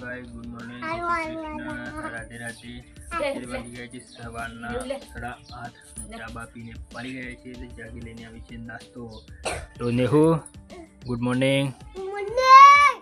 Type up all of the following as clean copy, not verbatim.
Guys good morning Radhe Radhe वागी गए છે સવારના 8:30 ચા પીને પડી ગયે છે એટલે જાગી લઈને આવી છે નાસ્તો તો નેહુ ગુડ મોર્નિંગ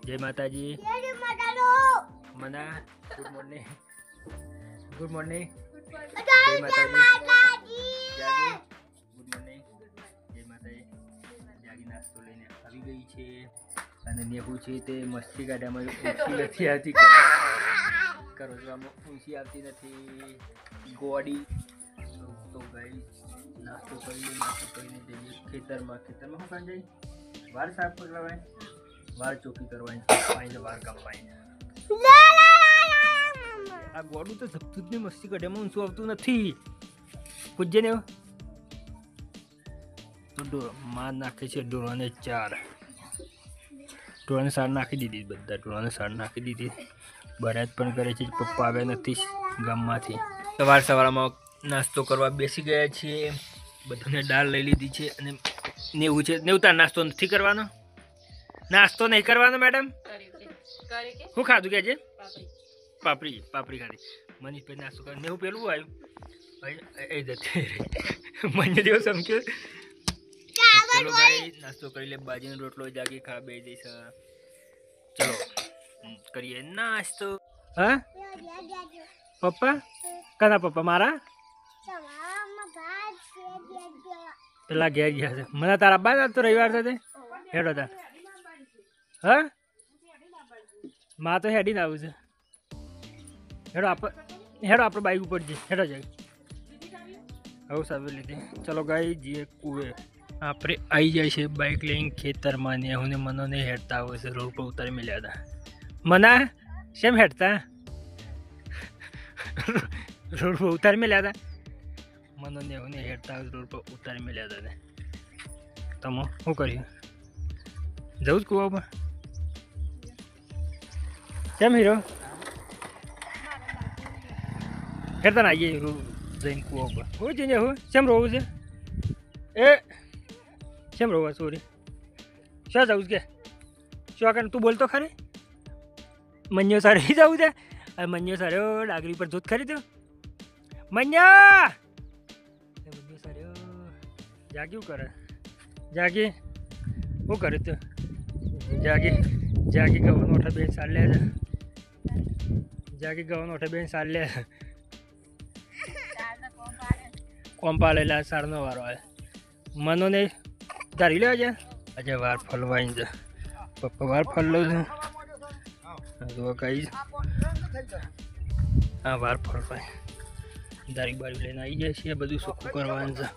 જય માતાજી મના ગુડ મોર્નિંગ જય માતાજી જાગી ગુડ મોર્નિંગ જય માતાજી જાગી નાસ્તો લઈને આવી ગઈ છે અને નેહુ છે તે મસ્તી કાઢવામાં ઊંચી નથી આવતી કરવામાં ઊંચી આવતી નથી ગોડી તો ગઈ નાસ્તો કરીને જઈએ ખેતરમાં શું કામ જઈ વાર સાફ કરવાય વાર ચોખ્ખી કરવાની પાણી વાર કાપવાની આ ગોડું તો ધબધૂત ની મસ્તી કાઢવામાં ઊંચું આવતું નથી પૂજ્ય ને તો માં નાખે છે ઢોરાને ચાર ઢોરાને સાર નાખી દીધી બધા ઢોરાને સાર નાખી દીધી બરાત પણ કરે છે પપ્પા આવ્યા નથી ગામમાંથી સવારમાં નાસ્તો કરવા બેસી ગયા છીએ બધાને દાળ લઈ લીધી છે અને નેવું છે નેવતા નાસ્તો નથી કરવાનો નાસ્તો નહીં કરવાનો મેડમ શું ખાધું કે છે પાપડી ખાધી મનીષભાઈ નાસ્તો કરે નેવું પેલું આવ્યું એ જતી મને જેવો સમક્યો ચલો ભાઈ નાસ્તો કરી લે બાજીનો રોટલો જાગી ખા બે જઈશ ચલો કરીએ નાસ્તો હા પપ્પા કના પપ્પા મારા પેલા ઘેર ગયા છે મને તારા બા તો રવિવાર સાથે હેડો તા હા માં તો હેડીને આવું છે હેડો આપણે બાઈક ઉપર જઈએ હેડો જાય આવું સાબી લીધી ચલો ગાઈ જઈએ કુએ આપણે આવી જાય છે બાઇક લઈને ખેતરમાં ને હું મનોને હેડતા હોય છે રોડ પર ઉતારી મળ્યા હતા મના શેમ હેડતા રોડ પર ઉતારી મળ્યા હતા મનોને હું હેડતા હોય રોડ પર ઉતારી મળ્યા હતા ને તમે શું કર્યું જવું જ કુવા પર કેમ હીરો હેડતા ને આવીએ જઈને કુવા પર હું જઈને હું શેમ રોવું છે એ કેમ રોવા સોરી શું જવું કે શું આગળ તું બોલતો ખરી મન્યો સારી જવું છે મન્યો સારો ડાગરી પર જોત ખરી તું મન્યા સારો જાગ્યું કરે જાગી શું કરે તું જાગી ગવાનો ઓઠા બેન સાર લે છે જાગી ગવાનો ઓઠા બેન સાર લે કોમ પાડેલા સારનો વારો આવે મનોને ધારી લેવા છે આજે વાર ફલવાઈ છે પપ્પા વાર ફરલો છે કઈ હા વાર ફરવાય દારી બારી લઈને આવી જાય છે બધું સોખું કરવાનું છે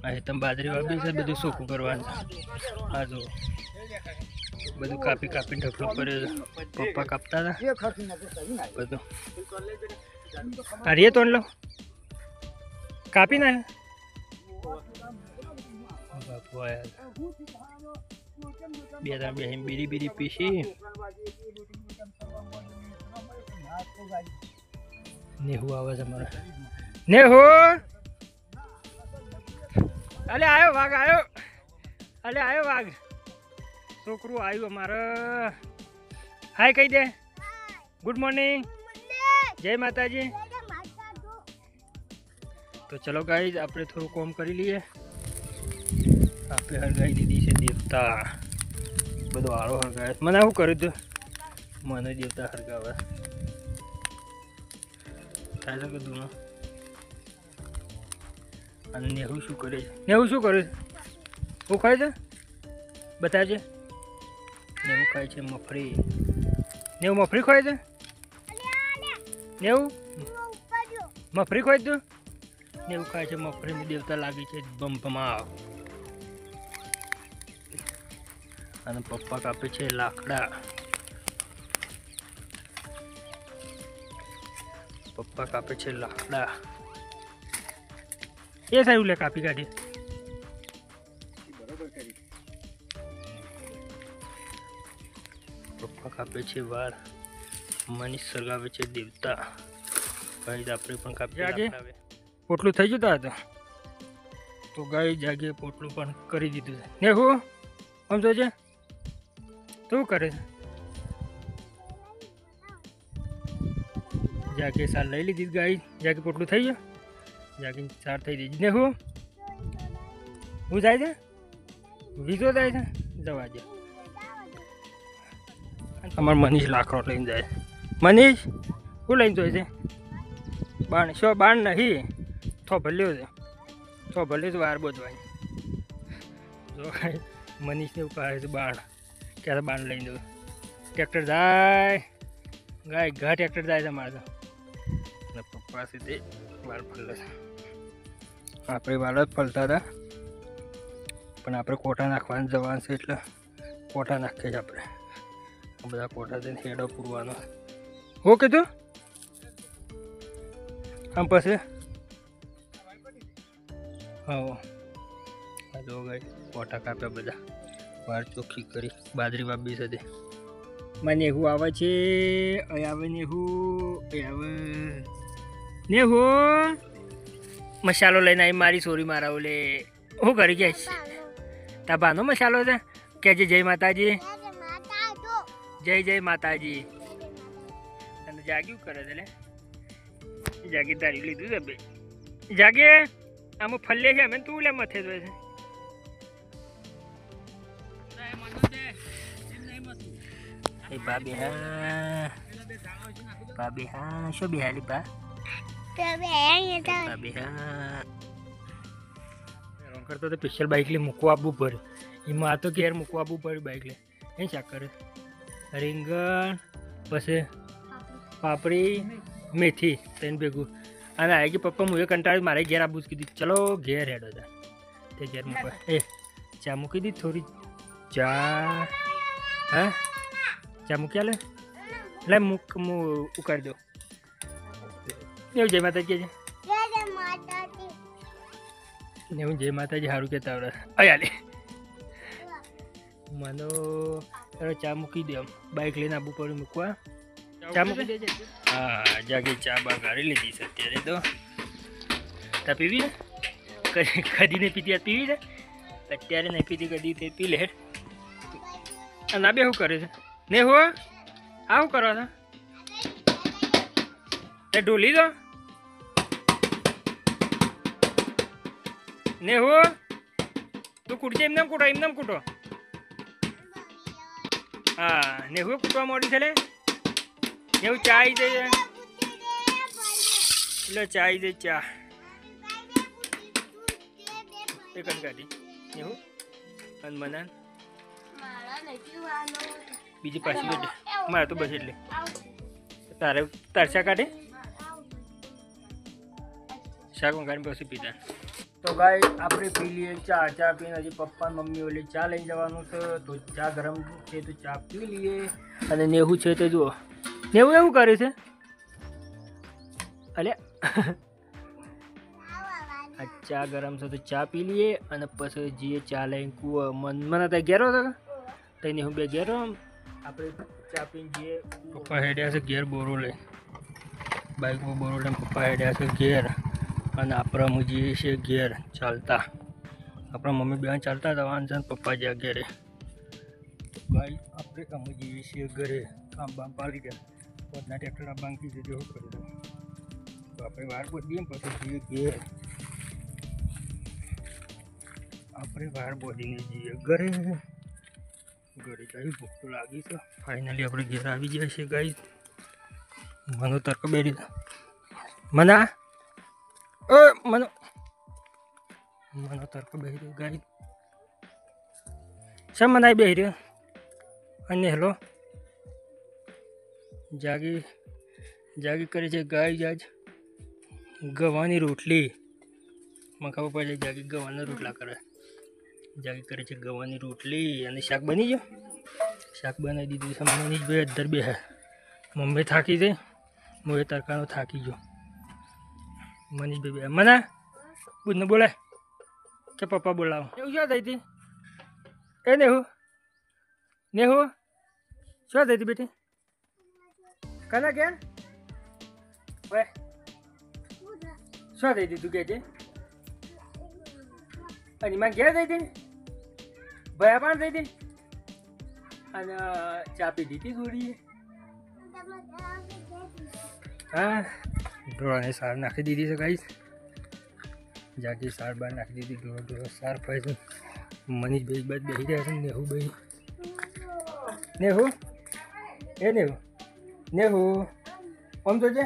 આ તમે બાજરી વાપરી છે બધું સોખું કરવાનું છે હા જો બધું કાપી ઢગલો કર્યો છે પપ્પા કાપતા હતા બધું હારીએ તો લો કાપી ના બાપુ આયા બે ત્રણ બે બીડી પીસી નેહુ આવે છે મારે નેહુ અલે આવ્યો વાઘ છોકરું આવ્યું અમારે હાય કહી દે ગુડ મોર્નિંગ જય માતાજી તો ચલો ગાઈઝ આપણે થોડું કોમ કરી લઈએ આપણે હરગાઈ દીધી છે દેવતા બધો આરો હરગાય મને શું કર્યું તું મને દેવતા હરગાવે થાય છે કીધું અને નેહુ શું કરે છે શું ખાય છે બતાવજે નેહુ ખાય છે મફરી મફરી ખાય છે નેહુ મફરી ખાય તું નેહુ ખાય છે મફરી દેવતા લાગી છે બમભમા અને પપ્પા કાપે છે લાકડા એ સારું લે કાપી કાઢી પપ્પા કાપે છે વાર મનીષ સળગાવે છે દેવતા ભાઈ આપણે પણ કાપી જાગે પોટલું થઈ જતા હતા તો ગાય જાગે પોટલું પણ કરી દીધું છે ને હું સમજો છે તું કરે છે જાકે સાર લઈ લીધી ગાઈ. જાકે પોટલું થઈ ગયું. જાકે સાર થઈ દીધી ને. હું જાય છે, વીજો જાય છે, જવા દે. અમાર મનીષ લાકડો લઈને જાય. મનીષ શું લઈને જાય છે? બાણ. શો બાણ નહીં, થો ભલ્યો છે. થો ભલ્યો છે વાર બોધવાની. જો મનીષને ઉપાડે છે બાણ. ક્યારે બાણ લઈને જવું. ટ્રેક્ટર જાય ગાય ઘા ટ્રેક્ટર જાય છે અમારે તો. અને પપ્પા સીધે વાળ ફરલે છે. આપણે વાળ જ ફરતા હતા પણ આપણે કોટા નાખવાનું જવાનું છે એટલે કોટા નાખીએ છીએ આપણે. આ બધા કોટા થઈને હેડો પૂરવાનો. હો કીધું આમ પછી હા જો ગાય કોટા કાપ્યા બધા. વાળ ચોખ્ખી કરી બાજરી વાપી સાથે. મને એવું આવે છે. અહીં આવે ને એવું અહીં આવે ને હું મસાલો લઈને આવી મારી સોરી મારા ઓલે હું કરી ગયા છે. તા ભાનો મસાલો છે કે જય માતાજી, જય જય માતાજી. અને જાગ્યું કરે છે લે. જાગી તારી લીધું છે ભાઈ. જાગે આમાં ફલ્લે છે અમે તું લે મથે જોય છે. એ ભાભી હા, ભાભી હા શું બિહારી બા? ભાભી હા કરતો તો સ્પેશિયલ બાઇક લઈ મૂકવા આપવું પડે. એમાં આ તો ઘેર મૂકવા આપવું પડે બાઇક લઈ. એ શાક કરે રીંગણ પછી પાપડી મેથી તેને ભેગું. અને આ કે પપ્પા હું એ કંટાળી મારે ઘેર આપવું જ કીધું. ચલો ઘેર હેડો હતા તે ઘેર મૂકવા. એ ચા મૂકી દીધી થોડી ચા. હા ચા મૂક્યા લે મૂક હું ઉકાળી દઉં. એવું જય માતાજી કે છે હું જય માતાજી સારું કહેતા આવડે. અયાલે મને ચા મૂકી દે. બાઇક લઈને આવવું પડ્યું મૂકવા. ચા મૂકી દેજે. હા જાગે ચા બા ગાળી લીધી છે અત્યારે તો. તા પીવી ને કદી નહીં પીતી પીવી છે અત્યારે નહીં પીતી કદી તે પી લે. ના બે શું કરે છે ને હો આ શું કરો છો? તે ઢોલી દો ને હો તું કૂટજે. એમને કૂટો એમને કૂટો. હા ને હું કૂટવા મોડી છે લે. એવું ચા આવી જાય એટલે ચા આવી જાય ચા એ કાઢી એવું. અને મને બીજી પાછી બેઠે મારે તો બસ એટલે તારે તાર શા કાઢે શાક કાઢી પછી પીતા. તો ગાય આપણે પી લઈએ ચા. ચા પીને હજી પપ્પા મમ્મી ઓલી ચા લઈને જવાનું છે તો ચા ગરમ છે તો ચા પી લઈએ. અને નેવું છે તે જુઓ નેવું એવું કરે છે. અલે આ ચા ગરમ છે તો ચા પી લઈએ અને પછી જઈએ ચા લઈને કૂવો. મને ત્યાં ઘેરો હતો તઈને હું બે ઘેરો આપણે ચા પીને જઈએ. પપ્પા હેડ્યા છે ઘેર બોરો લઈ બાઇકમાં બોરો લઈને પપ્પા હેડ્યા છે ઘેર. અને આપણે હું જઈએ છીએ ઘેર ચાલતા. આપણા મમ્મી બેન ચાલતા હતા વાંચન પપ્પા જ્યાં ઘેરે. ભાઈ આપણે અમે જઈએ છીએ ઘરે. કામ બામ પાડી ગયા પોતના ટ્રેક્ટર આ બાંકી દીધું એવું કરી દઉં તો આપણે વાર બોધીએ પછી જઈએ ઘેર. આપણે વાર બોધીને જઈએ ઘરે. ઘરે કઈ ભૂખ તો લાગી છે. ફાઇનલી આપણે ઘેર આવી જાય છે ગાઈ. મનો તર્ક બેઠી મના મનો તર્ક બેહી રહ્યો ગાઈ. શા મનાઈ બેહી રહ્યો? અને હેલો જાગી જાગી કરે છે ગાય. જાજ ગવાની રોટલી મને ખબર પડે છે જાગી ગવાના રોટલા કરે. જાગી કરે છે ગવાની રોટલી અને શાક બની ગયો. શાક બનાવી દીધું છે. મનીષભાઈ અધર બે મમ્મી થાકી છે હું એ તરકાનો થાકી ગયો. મનીષભાઈ બે મને બુધને બોલાય કે પપ્પા બોલાવો. એવું શું થઈ હતી એ નેહુ નેહુ શું થઈ હતી બેટી? કના ઘેર ભાઈ શું થઈ હતી તું કે છે? અને માં ઘેર થઈ હતી ભયા પણ થઈ હતી અને ચા પી દીધી થોડી હા ઢોળાને સાર નાખી દીધી છે ગાઈસ. જાગી સાર બહાર નાખી દીધી. ઢોળો સાર ફાય છે. મનીષભાઈ બાદ બેસી રહ્યા છે. નેહુભાઈ નેહુ એ નેહુ આમ તો છે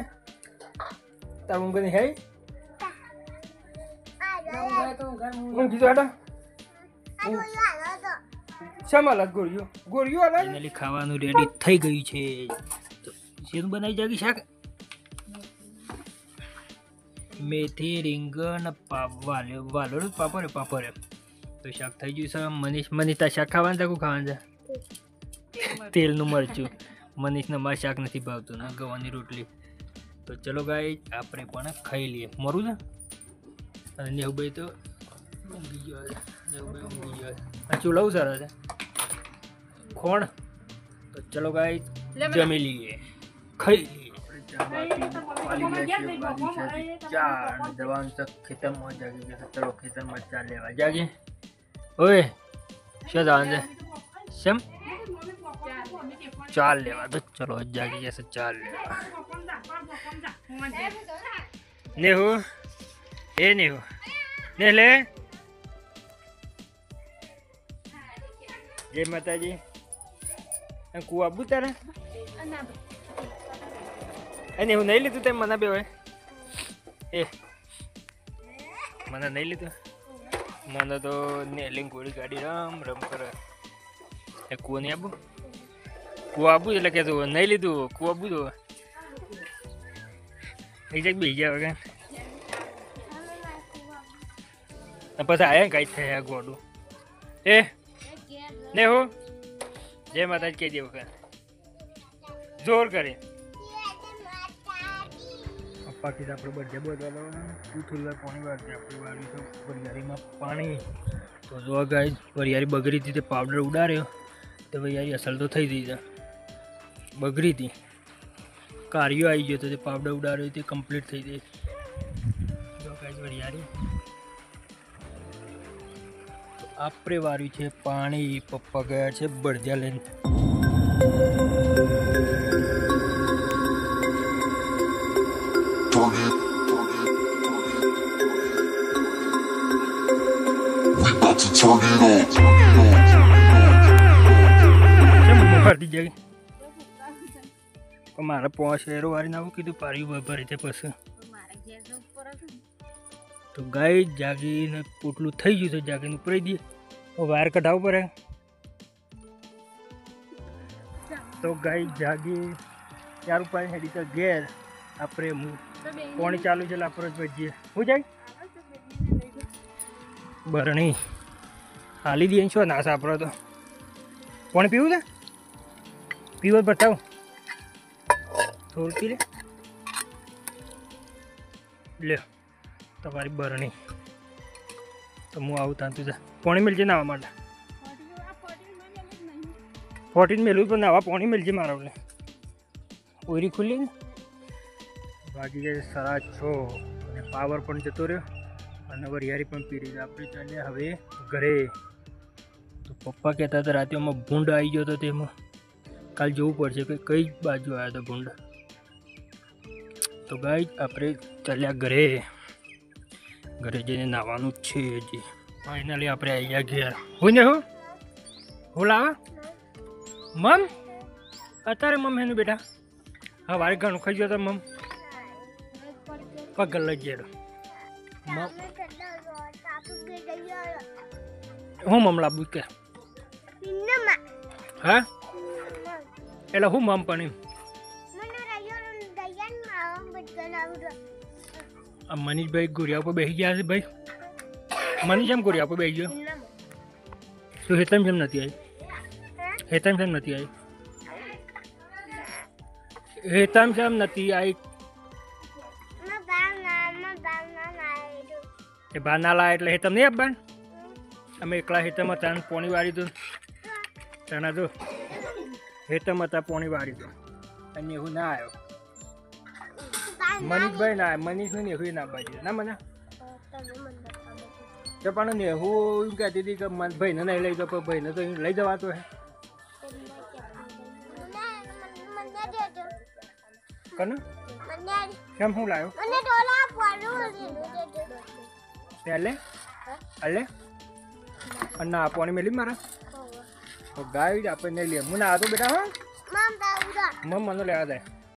તારું ઊંઘ નહીં હે ઊંઘી તો હાટા શામાં લાગ ગોળીઓ અલગ ખાવાનું રેડી થઈ ગયું છે. શેનું બનાવી જાગી શાક મેથી રીંગણ વાલોડ પાપડ તો શાક થઈ ગયું છે. મનીષ તાર શાક ખાવાનું છે ખાવાનું છે તેલનું મરચું. મનીષને મારે શાક નથી ભાવતું ને ગવાની રોટલી. તો ચલો ગાઈ આપણે પણ ખાઈ લઈએ. મરું છે અને નેહુભાઈ તો ઊંઘી ગયો છે. ઊંઘી ગયો છે. ચૂલાવું સરસ છે ખોણ. તો ચલો ગાઈ જમી લઈએ ખાઈ લઈએ. જવાનું છે ખેતરમાં. જાગી ગયા ચલો ખેતરમાં ચા લેવા જાગીએ. ઓય શું જવાનું છે શેમ ચાલ લેવા. તો ચલો જાગી ગયા ચાલ લેવા. નેહુ એ નેહુ ને લે જય માતાજી. કુવા આબુ તારે એને હું નહીં લીધું તેમ મને બે હોય એ મને નહીં લીધું. મને તો નેલિંગ ગોળી ગાડી રમ કરે. એ કુવો નહીં આબુ કુવા આબુ એટલે કે તું નહીં લીધું કુવા આબુ તો એ જગ બીજા વગર પછી આયા કઈ થયા ગોડું. એ ને હો જય માતાજી કહી દે વખત જોર કરે. પપ્પા કીધા આપણે બધે બધા પૂથુલ્લા પાણી વાળતી આપણે વાળી તો વરિયાળીમાં પાણી. તો જો ગાય વરિયાળી બગડી હતી તે પાવડર ઉડાડ્યો તો વરિયાળી અસલ તો થઈ ગઈ છે. બગડી હતી કાર્યો આવી ગયો તો તે પાવડર ઉડાડ્યો તે કમ્પ્લીટ થઈ ગઈ. જો ગાય વરિયાળી તો આપણે વાળ્યું છે પાણી. પપ્પા ગયા છે બળજા લઈને. મારે 5 શેરો વાળીને આવું કીધું પાર્યું ભરી છે પછી. તો ગાય જાગીને પોટલું થઈ ગયું તો જાગીને ઉપરાઈ દઈએ. વાયર કઢાવવું પડે. તો ગાય જાગી ચાર પાણી હેડી તો ઘેર આપણે પાણી ચાલુ છે આપણે ભજીએ હું જાય બરણી હાલી દઈએ. શું નાશ આપણે તો પાણી પીવું છે પીવો બતાવો થોડું પી લે તમારી બરણી. તો હું આવું ત્યાં તું જા પાણી મિલજે નાવા માટે. 14 મેળવું પણ નાવા પાણી મિલજે મારા એટલે ઓરી ખુલ્લી ને. વાગી જાય 6:30 અને પાવર પણ જતો રહ્યો અને વરિયાળી પણ પી રહી. આપણે ચાલીએ હવે ઘરે. તો પપ્પા કહેતા હતા રાતે આમાં ભૂંડ આવી ગયો હતો તેમાં કાલ જોવું પડશે કે કઈ બાજુ આવ્યો હતો ભૂંડ. તો ગાય આપણે ચાલ્યા ઘરે. ઘરે જઈને નાહવાનું જ છે હજી. ફાઇનલી આપણે આવી ગયા ઘેર. હું ને હું લાવા મમ અત્યારે મમ એનું બેટા હા વારે ઘણું ખાઈ ગયો તો મમ પગલ લઈ ગયેલો. હું મમ લાવું કે હા એટલે હું મમ પણ એમ મનીષભાઈ ગોરિયા ઉપર બેસી ગયા છે ભાઈ. મનીષ એમ ગોરિયા ઉપર બેસી ગયો. તું હેતમ કેમ નથી આવી? હેતમ કેમ નથી આવી? હેતમ કેમ નથી આવી? એ બહાર ના લાવે એટલે હેતમ નહીં આપવાનું. અમે એકલા હેતમ હતા પોણી વાળી દો તના જો હેતમ હતા પોણી વાળી દો અને એવું ના આવ્યો. મનીષભાઈ ના મનીષભાઈ ને એવું ના બાજુ ના મને તો પણ ને હું એમ કહેતી હતી કે ભાઈને નહીં લઈ જાવ ભાઈને તો લઈ જવાતો હે કને કેમ શું લાવ્યો પહેલે અલે અને ના પાણી મેલી મારા તો ગાય જ આપણે નહીં લે હું ના તો બેટા હા મને લેવા જાય